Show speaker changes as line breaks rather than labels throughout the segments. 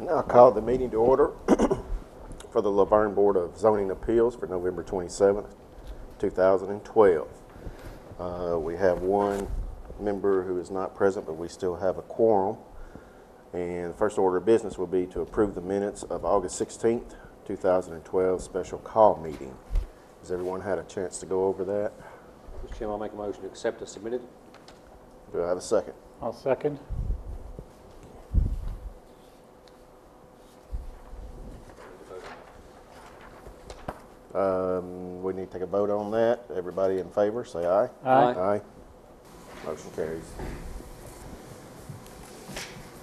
Now I call the meeting to order for the Laverne Board of Zoning Appeals for November 27th, 2012. We have one member who is not present, but we still have a quorum. And the first order of business will be to approve the minutes of August 16th, 2012 special call meeting. Has everyone had a chance to go over that?
Mr. Chairman, I'll make a motion to accept as submitted.
Do I have a second?
I'll second.
We need to take a vote on that. Everybody in favor, say aye.
Aye.
Aye. Motion carries.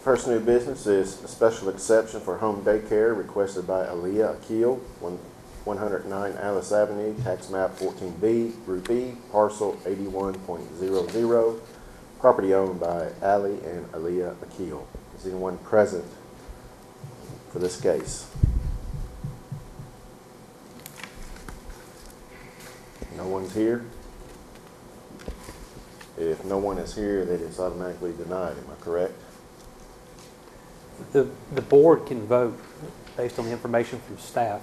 First new business is a special exception for home daycare requested by Aaliyah Akil, 109 Alice Avenue, tax map 14B, Group E, parcel 81.00, property owned by Ali and Aaliyah Akil. Is anyone present for this case? No one's here? If no one is here, then it's automatically denied. Am I correct?
The board can vote based on the information from staff,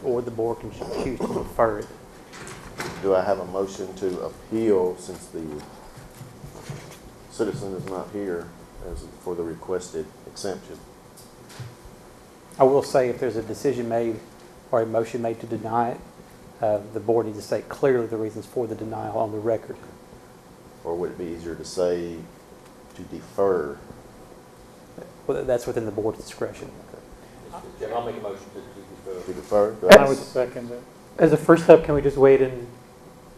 or the board can choose to defer it.
Do I have a motion to appeal since the citizen is not here for the requested exemption?
I will say if there's a decision made or a motion made to deny it, the board needs to state clearly the reasons for the denial on the record.
Or would it be easier to say to defer?
Well, that's within the board's discretion.
Mr. Chairman, I'll make a motion to defer.
To defer? Do
I would second it.
As a first step, can we just wait and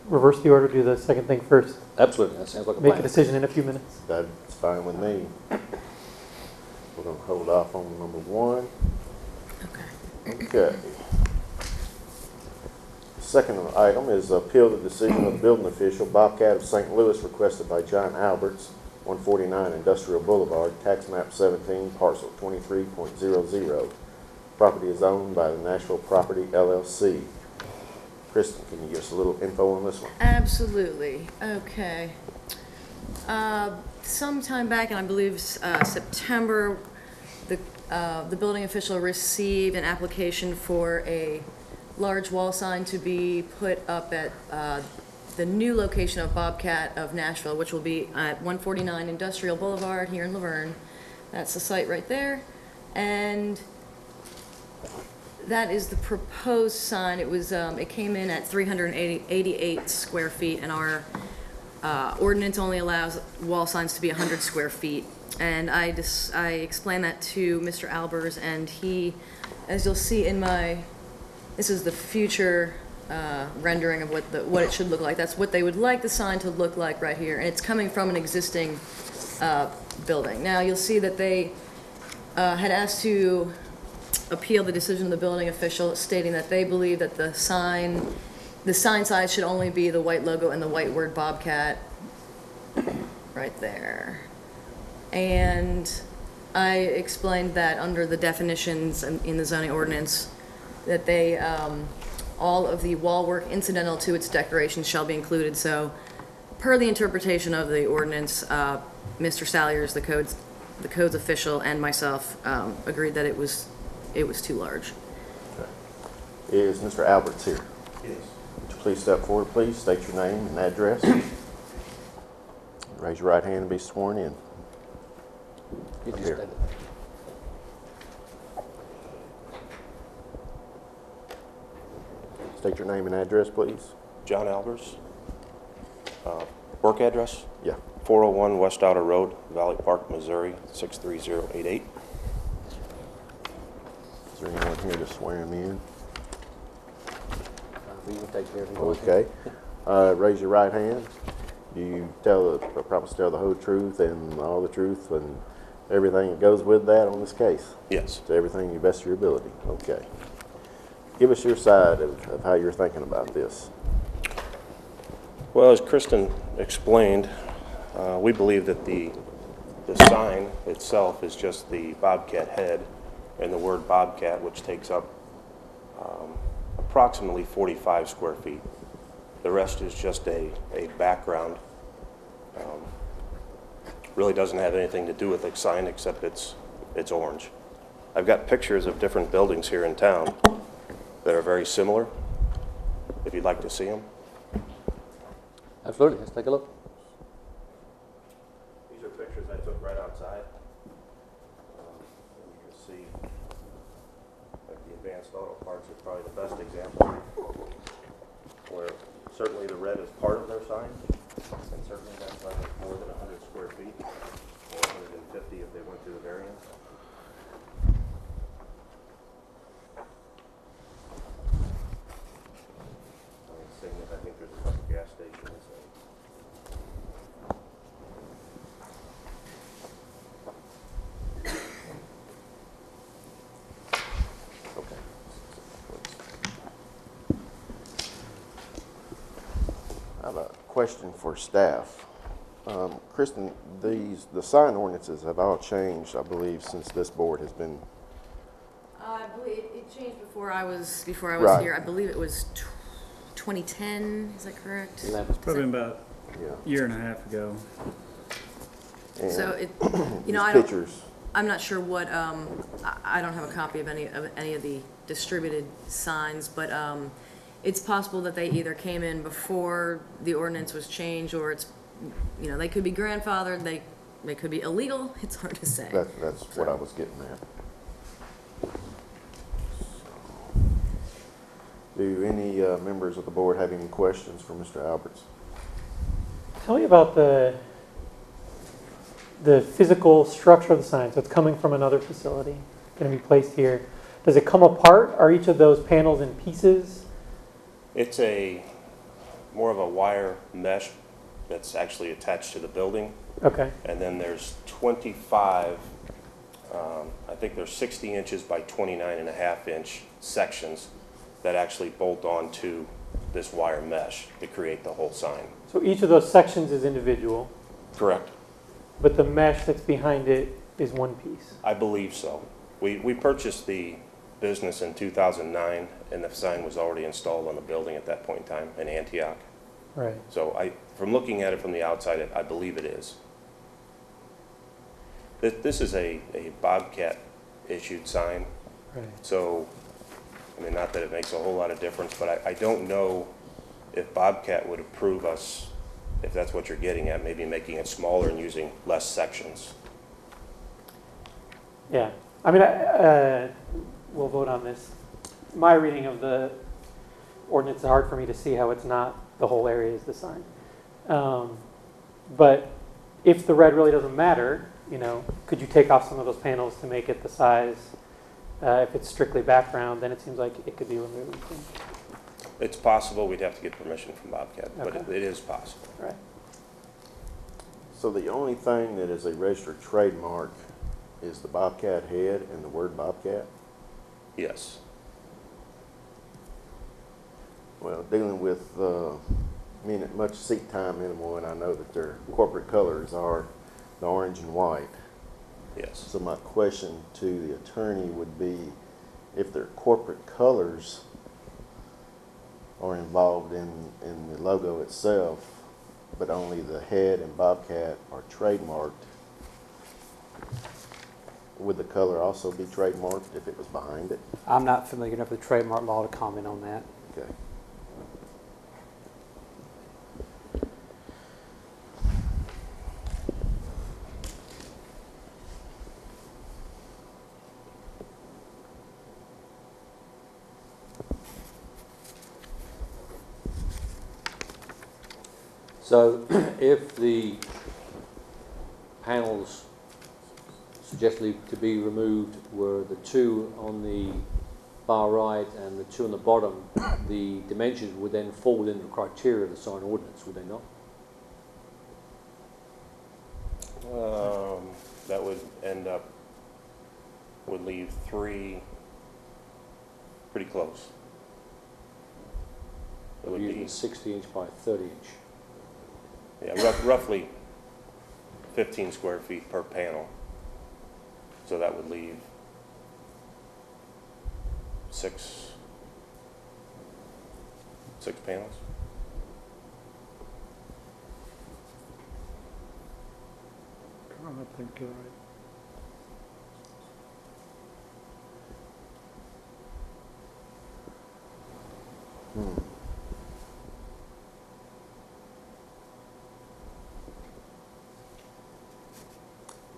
reverse the order, do the second thing first?
Absolutely, that sounds like a
Make
plan.
a decision in a few minutes.
That's fine with me. We're going to hold off on number one. Okay. Second item is appeal the decision of the building official, Bobcat of St. Louis, requested by John Alberts, 149 Industrial Boulevard, tax map 17, parcel 23.00. Property is owned by the Nashville Property LLC. Kristen, can you give us a little info on this one?
Absolutely. Okay. Sometime back, and I believe September, the building official received an application for a large wall sign to be put up at the new location of Bobcat of Nashville, which will be at 149 Industrial Boulevard here in Laverne. That's the site right there. And that is the proposed sign. It was it came in at 388 square feet, and our ordinance only allows wall signs to be 100 square feet. And I explained that to Mr. Albers, and he, as you'll see in my, this is the future rendering of what it should look like. That's what they would like the sign to look like right here, and it's coming from an existing building. Now you'll see that they had asked to appeal the decision of the building official, stating that they believe that the sign size should only be the white logo and the white word Bobcat right there. And I explained that under the definitions in the zoning ordinance that they all of the wall work incidental to its decoration shall be included. So per the interpretation of the ordinance, Mr. Salyers, the codes official, and myself agreed that it was too large.
Okay. Is Mr. Alberts here?
Yes.
Would you please step forward, please? State your name and address. Raise your right hand and be sworn in.
You just
Here.
did it.
State your name and address, please.
John Albers. Work address,
Yeah.
401 West Outer Road, Valley Park, Missouri, 63088.
Is there anyone here to swear him in?
We can take care of it.
Okay. Raise your right hand. Do you promise to tell the whole truth and all the truth and everything that goes with that on this case?
Yes.
To everything to the best of your ability. Okay. Give us your side of how you're thinking about this.
Well, as Kristen explained, we believe that the sign itself is just the Bobcat head and the word Bobcat, which takes up approximately 45 square feet. The rest is just a background. Really doesn't have anything to do with the sign except it's orange. I've got pictures of different buildings here in town that are very similar, if you'd like to see them.
Absolutely, let's take a look.
These are pictures I took right outside. You can see that the advanced auto parts are probably the best example, where certainly the red is part of their sign, and certainly that's why it's more than 100 square feet, or 150 if they went through the variance. I think there's a couple gas stations.
Okay. I have a question for staff. Kristen, the sign ordinances have all changed, I believe, since this board has been.
I believe it changed before I was
Right.
here. I believe it was 2010. Is that correct?
Probably about
Yeah.
a year and a half ago.
And
So it, you
these
know, I don't.
pictures.
I'm not sure what. I don't have a copy of any of the distributed signs, but it's possible that they either came in before the ordinance was changed, or it's, you know, they could be grandfathered. They could be illegal. It's hard to say.
That's what I was getting at. Do any members of the board have any questions for Mr. Alberts?
Tell me about the physical structure of the sign. So it's coming from another facility, going to be placed here. Does it come apart? Are each of those panels in pieces?
It's more of a wire mesh that's actually attached to the building.
Okay.
And then there's 25, I think there's 60 inches by 29.5-inch sections that actually bolt onto this wire mesh to create the whole sign.
So each of those sections is individual,
Correct.
but the mesh that's behind it is one piece.
I believe so. We purchased the business in 2009, and the sign was already installed on the building at that point in time in Antioch.
Right.
So from looking at it from the outside, I believe it is. This is a Bobcat issued sign,
Right.
so I mean, not that it makes a whole lot of difference, but I don't know if Bobcat would approve us, if that's what you're getting at, maybe making it smaller and using less sections.
Yeah. I mean, we'll vote on this. My reading of the ordinance is hard for me to see how it's not the whole area is the sign. But if the red really doesn't matter, you know, could you take off some of those panels to make it the size? If it's strictly background, then it seems like it could be removed.
It's possible. We'd have to get permission from Bobcat, but
Okay.
it is possible.
Right.
So the only thing that is a registered trademark is the Bobcat head and the word Bobcat?
Yes.
Well, dealing with, much seat time minimal, and I know that their corporate colors are the orange and white.
Yes.
So my question to the attorney would be, if their corporate colors are involved in the logo itself, but only the head and Bobcat are trademarked, would the color also be trademarked if it was behind it?
I'm not familiar enough with the trademark law to comment on that.
Okay.
So if the panels suggested to be removed were the two on the far right and the two on the bottom, the dimensions would then fall within the criteria of the sign ordinance, would they not?
That would would leave 3 pretty close. It would
Using
be,
a 60-inch by 30-inch.
yeah, roughly 15 square feet per panel. So that would leave 6 panels.
I think you're right.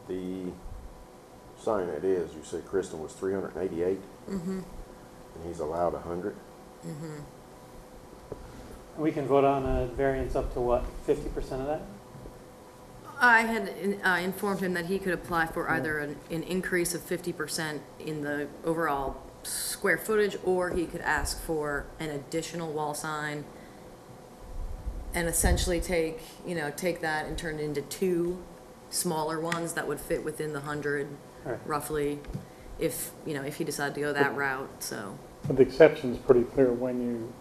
The sign it is, you said Kristen was 388,
Mm-hmm.
and he's allowed 100.
We can vote on a variance up to what, 50% of that?
I had informed him that he could apply for either an increase of 50% in the overall square footage, or he could ask for an additional wall sign and essentially take that and turn it into two smaller ones that would fit within the 100
Right.
roughly, if he decided to go that route, so.
But the exception's pretty clear when you.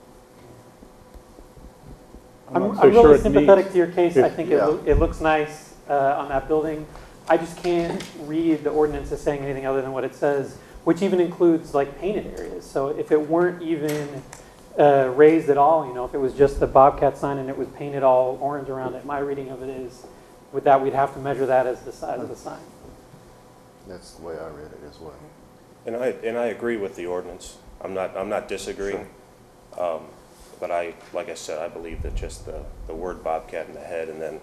I'm
not so sure
really
it
sympathetic
meets-
to your case. I think
Yeah.
it looks nice on that building. I just can't read the ordinance as saying anything other than what it says, which even includes like painted areas. So if it weren't even raised at all, if it was just the Bobcat sign and it was painted all orange around it, my reading of it is, with that, we'd have to measure that as the size of the sign.
That's the way I read it as well.
And I agree with the ordinance. I'm not disagreeing. But like I said, I believe that just the word Bobcat in the head, and then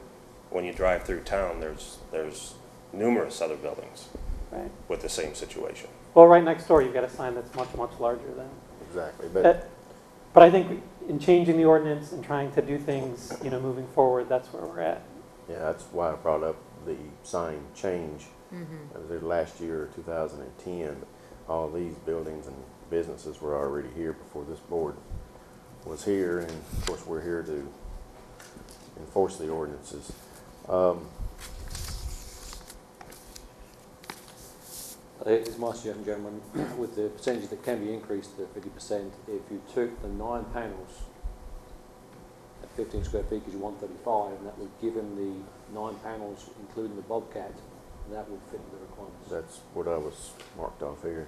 when you drive through town, there's numerous other buildings
Right.
with the same situation.
Well, right next door, you've got a sign that's much, much larger than.
Exactly,
But I think in changing the ordinance and trying to do things, moving forward, that's where we're at.
yeah, that's why I brought up the sign change.
Mm-hmm.
It was there last year, 2010. All these buildings and businesses were already here before this board was here, and of course we're here to enforce the ordinances.
It's my suggestion, gentlemen, with the percentage that can be increased to 50%, if you took the 9 panels at 15 square feet, because you want 35, and that would give him the 9 panels, including the Bobcat, that would fit the requirements.
That's what I was marked off here.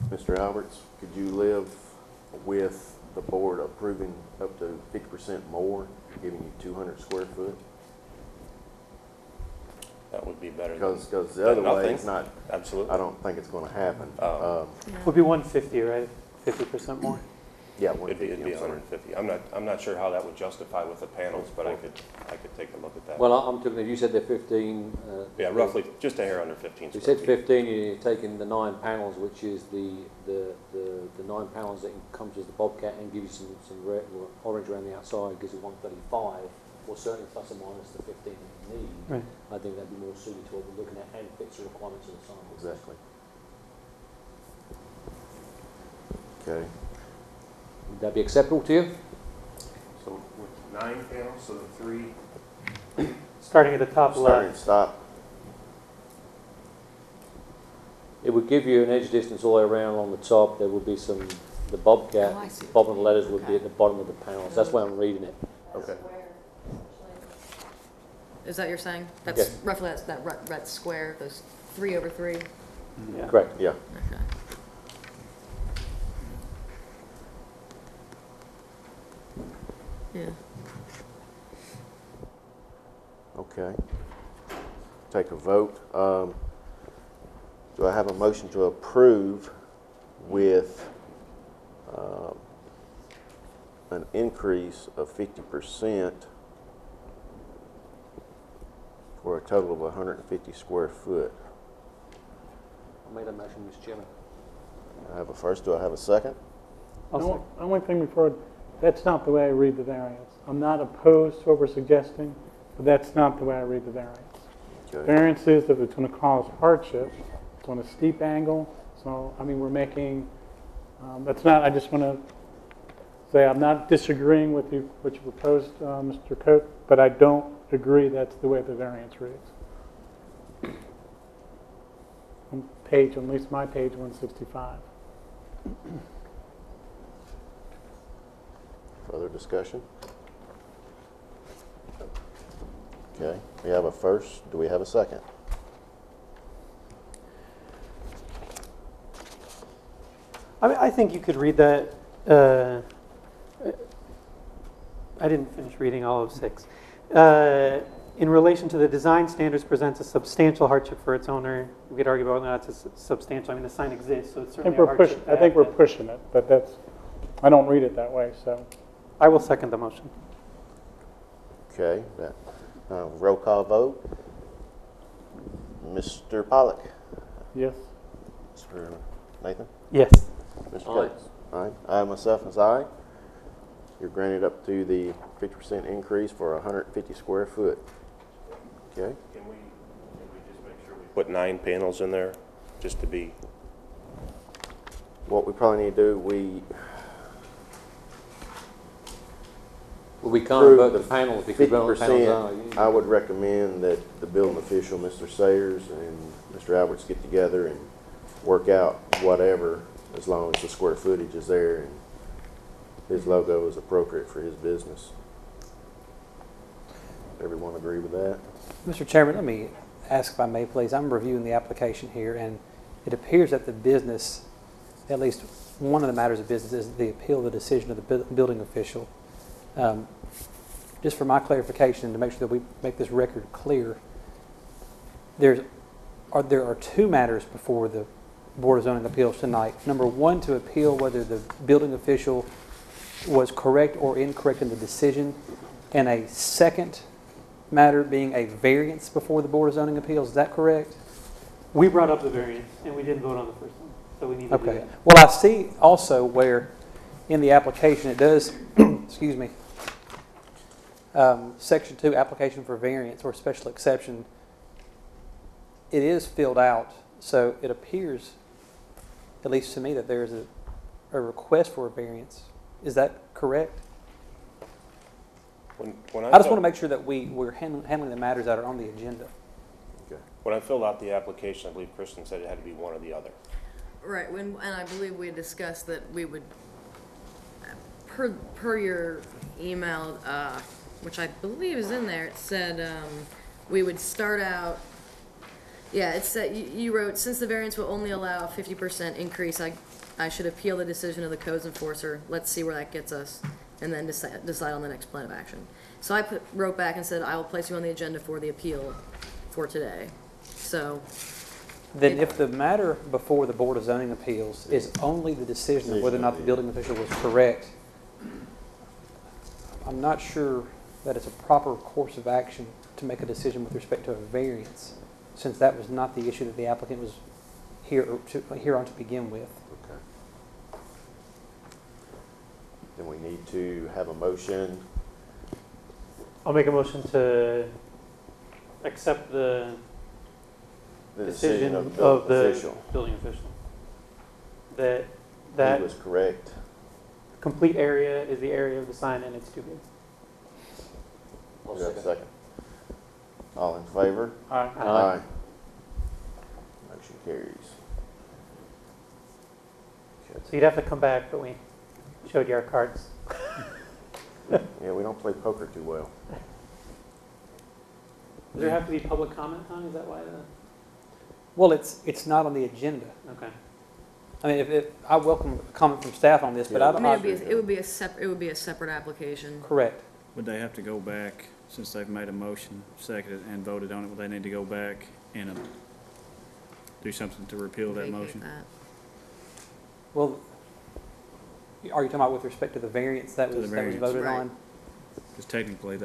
Mr. Alberts, could you live with the board approving up to 50% more, giving you 200 square foot?
That would be better.
Because the
than
other way,
nothing.
it's not,
Absolutely.
I don't think it's going to happen.
Would be 150, right? 50% more.
Yeah,
It'd be
150, I'm sorry.
150. I'm not sure how that would justify with the panels, but I could take a look at that.
Well, I'm talking, if you said they're 15...
yeah, roughly just a hair under 15
You
square
said
feet.
15, you're taking the 9 panels, which is the 9 panels that encompasses the Bobcat, and give you some red or orange around the outside, gives you 135, or certainly plus or minus the 15 that you need.
Right.
I think that'd be more suited to what we're looking at and fits the requirements of the sign.
Exactly. Okay.
Would that be acceptable to you?
So with 9 panels, so the 3.
Starting at the top
Start
left.
and stop.
It would give you an edge distance all the way around along the top. There would be some, the Bobcat,
Oh, I see.
bottom of the letters would be
Okay.
at the bottom of the panels. That's why I'm reading it.
Okay.
Is that what you're saying? That's
Yes.
roughly that red square, those 3 over 3?
Yeah.
Correct.
Yeah.
Okay. Yeah.
Okay. Take a vote. Do I have a motion to approve with an increase of 50% for a total of 150 square foot?
I made a motion, Mr. Chairman.
I have a first. Do I have a second?
Also,
One thing before, that's not the way I read the variance. I'm not opposed to what we're suggesting, but that's not the way I read the variance.
Okay.
Variance is if it's going to cause hardship, it's on a steep angle, so, we're making, that's not, I just want to say I'm not disagreeing with you, what you proposed, Mr. Cope, but I don't agree that's the way the variance reads. On page, at least my page 165.
Further discussion? Okay. We have a first. Do we have a second?
I think you could read that. I didn't finish reading all of 6. in relation to the design standards presents a substantial hardship for its owner. We could argue about whether that's substantial. I mean, the sign exists, so it's
I think
certainly a
we're pushing,
hardship.
I think we're pushing it, but that's, I don't read it that way, so.
I will second the motion.
Okay, roll call vote. Mr. Pollock.
Yes.
Mr. Nathan.
Yes.
Mr.
Aye.
Coates. Aye. I myself is aye. You're granted up to the 50% increase for 150 square foot. Okay.
Can we just make sure we put 9 panels in there, just to be,
What we probably need to do,
Well, we can't
Through
vote
the
the panels because we don't know what panels are.
50%, I would recommend that the building official, Mr. Sayers and Mr. Alberts, get together and work out whatever, as long as the square footage is there and his logo is appropriate for his business. Everyone agree with that?
Mr. Chairman, let me ask if I may, please. I'm reviewing the application here, and it appears that the business, at least one of the matters of business, is the appeal of the decision of the building official. Just for my clarification, to make sure that we make this record clear, there are 2 matters before the Board of Zoning Appeals tonight. Number 1, to appeal whether the building official was correct or incorrect in the decision, and a second matter being a variance before the Board of Zoning Appeals. Is that correct?
We brought up the variance, and we didn't vote on the first one, so we need to do
Okay.
that.
Well, I see also where in the application it does, excuse me, Section 2, application for variance or special exception, it is filled out, so it appears, at least to me, that there is a request for a variance. Is that correct?
when
I just want to
filled-
make sure that we're handling the matters that are on the agenda.
Okay.
when I filled out the application, I believe Kristen said it had to be one or the other.
Right, and I believe we had discussed that we would, per your email, which I believe is in there, it said we would start out, yeah, it said, you wrote, since the variance will only allow a 50% increase, I should appeal the decision of the codes enforcer. Let's see where that gets us, and then decide on the next plan of action. So I wrote back and said, I will place you on the agenda for the appeal for today. So,
Then if the matter before the Board of Zoning Appeals is only the decision of whether or not the building official was correct, I'm not sure that it's a proper course of action to make a decision with respect to a variance, since that was not the issue that the applicant was here on to begin with.
Okay. Then we need to have a motion.
I'll make a motion to accept the decision of the
official.
building official. That
He was correct.
complete area is the area of the sign and it's too big.
Do we have a second? All in favor?
Aye.
Aye. Motion carries.
So you'd have to come back, but we showed you our cards.
Yeah, we don't play poker too well.
Does there have to be public comment, Tom? Is that why
Well, it's not on the agenda.
okay.
I mean, if I welcome a comment from staff on this, but
Yeah.
I
I
don't.
mean, it would be a separate application.
Correct.
Would they have to go back, since they've made a motion, seconded, and voted on it, would they need to go back and do something to repeal that
Vacate
motion?
that.
Well, are you talking about with respect to the variance that
To the
was
variance.
voted
Right.
on?
Because technically,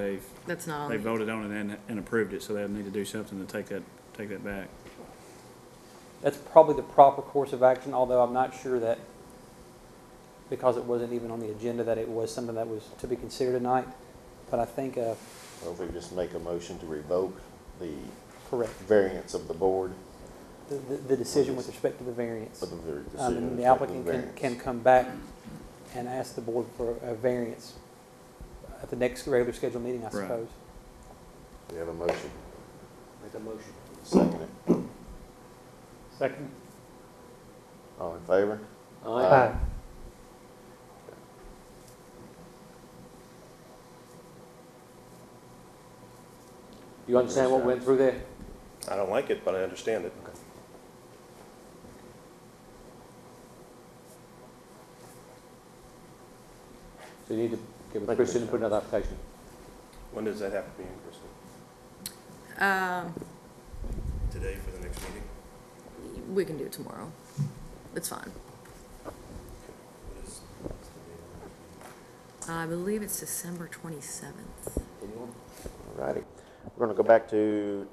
That's not on
they
the,
voted on it and approved it, so they'll need to do something to take that back.
That's probably the proper course of action, although I'm not sure that, because it wasn't even on the agenda, that it was something that was to be considered tonight. But I think,
Well, if we just make a motion to revoke the
correct,
variance of the board,
the decision with respect to the variance.
for the very
And
decision.
the
with respect to
applicant
the
can
variance.
come back and ask the board for a variance at the next regular scheduled meeting, I
Right.
suppose.
We have a motion.
make a motion.
Second it.
Second?
All in favor?
Aye. Do you understand what went through there?
I don't like it, but I understand it.
So you need to get
Thank
with
you,
Christian and
Mr.
put another application.
When does that have to be in, Kristen? Today for the next meeting?
We can do it tomorrow. It's fine. I believe it's December 27th.
Alrighty. We're going to go back to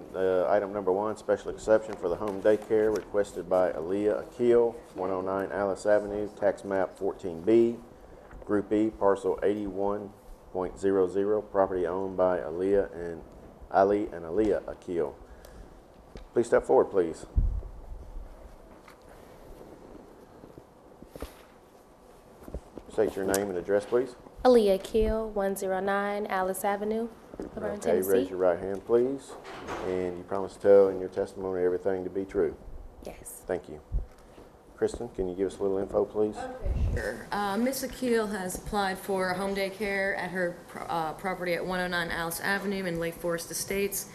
item number 1, special exception for the home daycare requested by Aaliyah Akil, 109 Alice Avenue, tax map 14B, Group E, parcel 81.00, property owned by Aaliyah and Aaliyah Akil. Please step forward, please. State your name and address, please.
Aaliyah Kill, 109 Alice Avenue, Laverne,
Okay,
Tennessee.
raise your right hand, please. And you promise to tell in your testimony everything to be true.
Yes.
Thank you. Kristen, can you give us a little info, please?
Sure. Miss Akil has applied for a home daycare at her property at 109 Alice Avenue in Lake Forest Estates.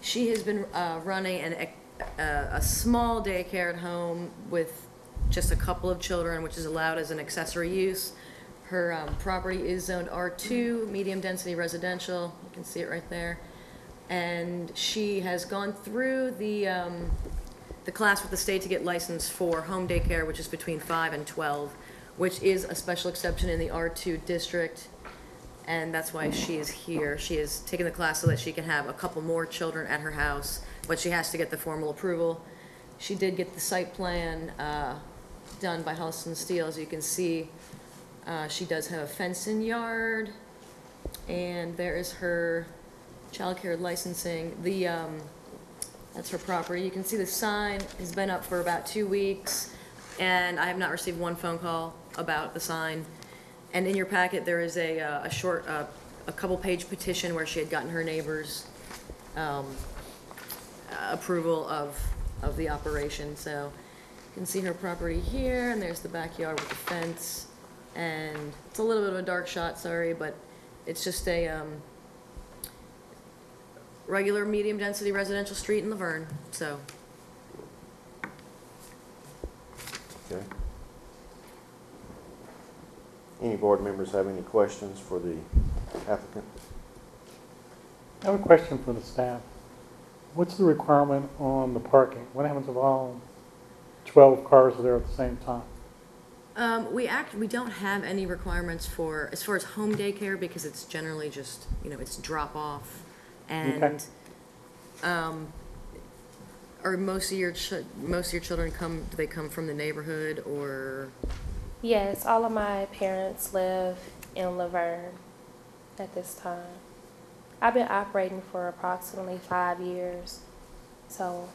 She has been running a small daycare at home with just a couple of children, which is allowed as an accessory use. Her property is zoned R2, medium density residential. You can see it right there. And she has gone through the class with the state to get licensed for home daycare, which is between 5 and 12, which is a special exception in the R2 district. And that's why she is here. She is taking the class so that she can have a couple more children at her house, but she has to get the formal approval. She did get the site plan done by Hullston Steel, as you can see. She does have a fenced-in yard, and there is her childcare licensing. That's her property. You can see the sign has been up for about 2 weeks, and I have not received one phone call about the sign. And in your packet, there is a short, a couple-page petition where she had gotten her neighbor's approval of the operation. So you can see her property here, and there's the backyard with the fence. And it's a little bit of a dark shot, sorry, but it's just a regular medium-density residential street in Laverne, so.
Okay. Any board members have any questions for the applicant?
I have a question for the staff. What's the requirement on the parking? What happens if all 12 cars are there at the same time?
We don't have any requirements for, as far as home daycare, because it's generally just, it's drop off. And,
Okay.
are most of your children do they come from the neighborhood, or?
Yes, all of my parents live in Laverne at this time. I've been operating for approximately 5 years, so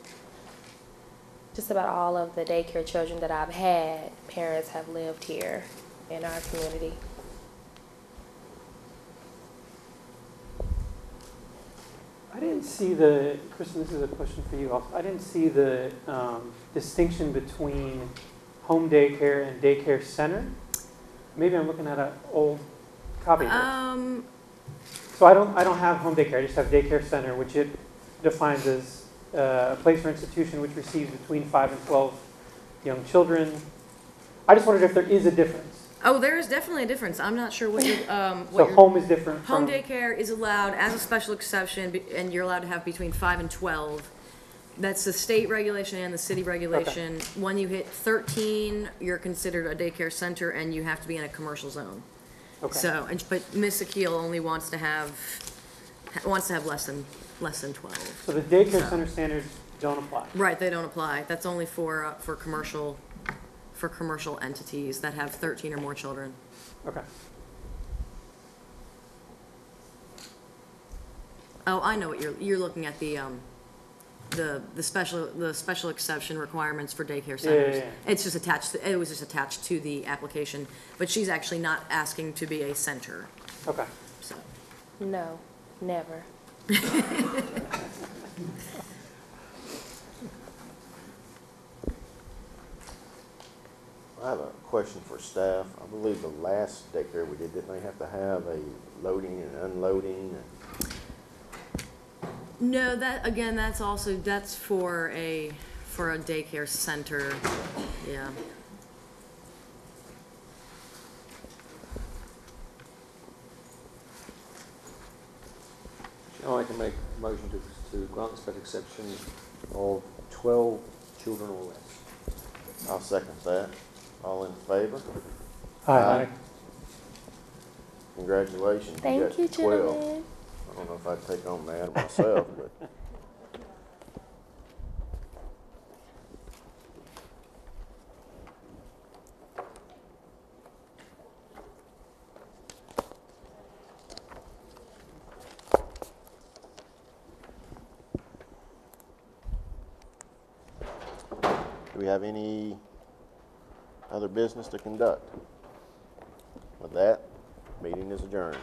just about all of the daycare children that I've had, parents have lived here in our community.
I didn't see Kristen, this is a question for you also. I didn't see the distinction between home daycare and daycare center. Maybe I'm looking at an old copy of this. So I don't have home daycare, I just have daycare center, which it defines as a place or institution which receives between 5 and 12 young children. I just wondered if there is a difference.
Oh, there is definitely a difference. I'm not sure what your
So home is different
home
from...
daycare is allowed as a special exception, and you're allowed to have between 5 and 12. That's the state regulation and the city regulation. Okay. When you hit 13, you're considered a daycare center, and you have to be in a commercial zone. Okay. So, but Miss Akil only wants to have less than 12.
So the daycare center standards don't apply.
Right, they don't apply. That's only for commercial entities that have 13 or more children.
Okay.
Oh, I know what you're looking at, the special exception requirements for daycare centers.
Yeah.
It's just it was just attached to the application, but she's actually not asking to be a center.
Okay.
So.
No, never.
I have a question for staff. I believe the last daycare we didn't they have to have a loading and unloading?
No, that's for a daycare center. Yeah.
I can make a motion to grant the special exception of 12 children or less.
I'll second that. All in favor?
Aye.
Congratulations.
Thank
got
you,
12.
gentlemen.
I don't know if I'd take on that myself, but. Do we have any other business to conduct? With that, meeting is adjourned.